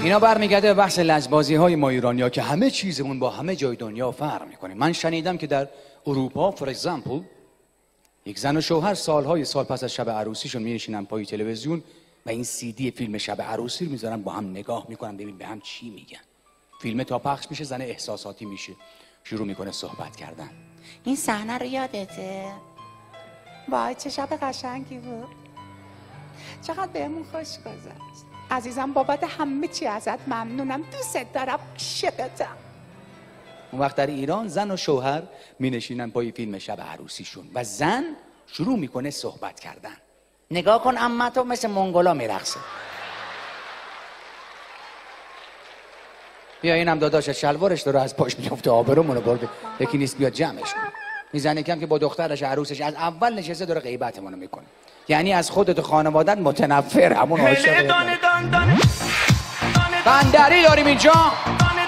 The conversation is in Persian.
اینا برمیگرده به بحث لجبازی های ما ایرانیا که همه چیزمون با همه جای دنیا فرق میکنه. من شنیدم که در اروپا فور اگزامپل یک زن و شوهر سال پس از شب عروسیشون می‌نشینن پای تلویزیون و این CD فیلم شب عروسی رو میذارن، با هم نگاه میکنن ببین به هم چی میگن. فیلم تا پخش میشه زن احساساتی میشه، شروع میکنه صحبت کردن. این صحنه رو یادته؟ وای چه شب قشنگی بود، چقدر بهمون خوش گذشت. عزیزم بابت همه چی ازت ممنونم، دوست دارم، عاشقتم. اون وقت در ایران زن و شوهر می‌نشینن پای فیلم شب عروسیشون و زن شروع میکنه صحبت کردن. نگاه کن عمتو مثل منگولا میرقصه. بیا اینم داداش شلوارش داره از پاش میفته، آبرومونو برده، یکی نیست بیاد جمعش کنه. این زنی کم که با دخترش عروسش از اول نشسته داره غیبتمونو میکنه، یعنی از خودت و خانوادت متنفر، همون عاشق. بندری داریم اینجا.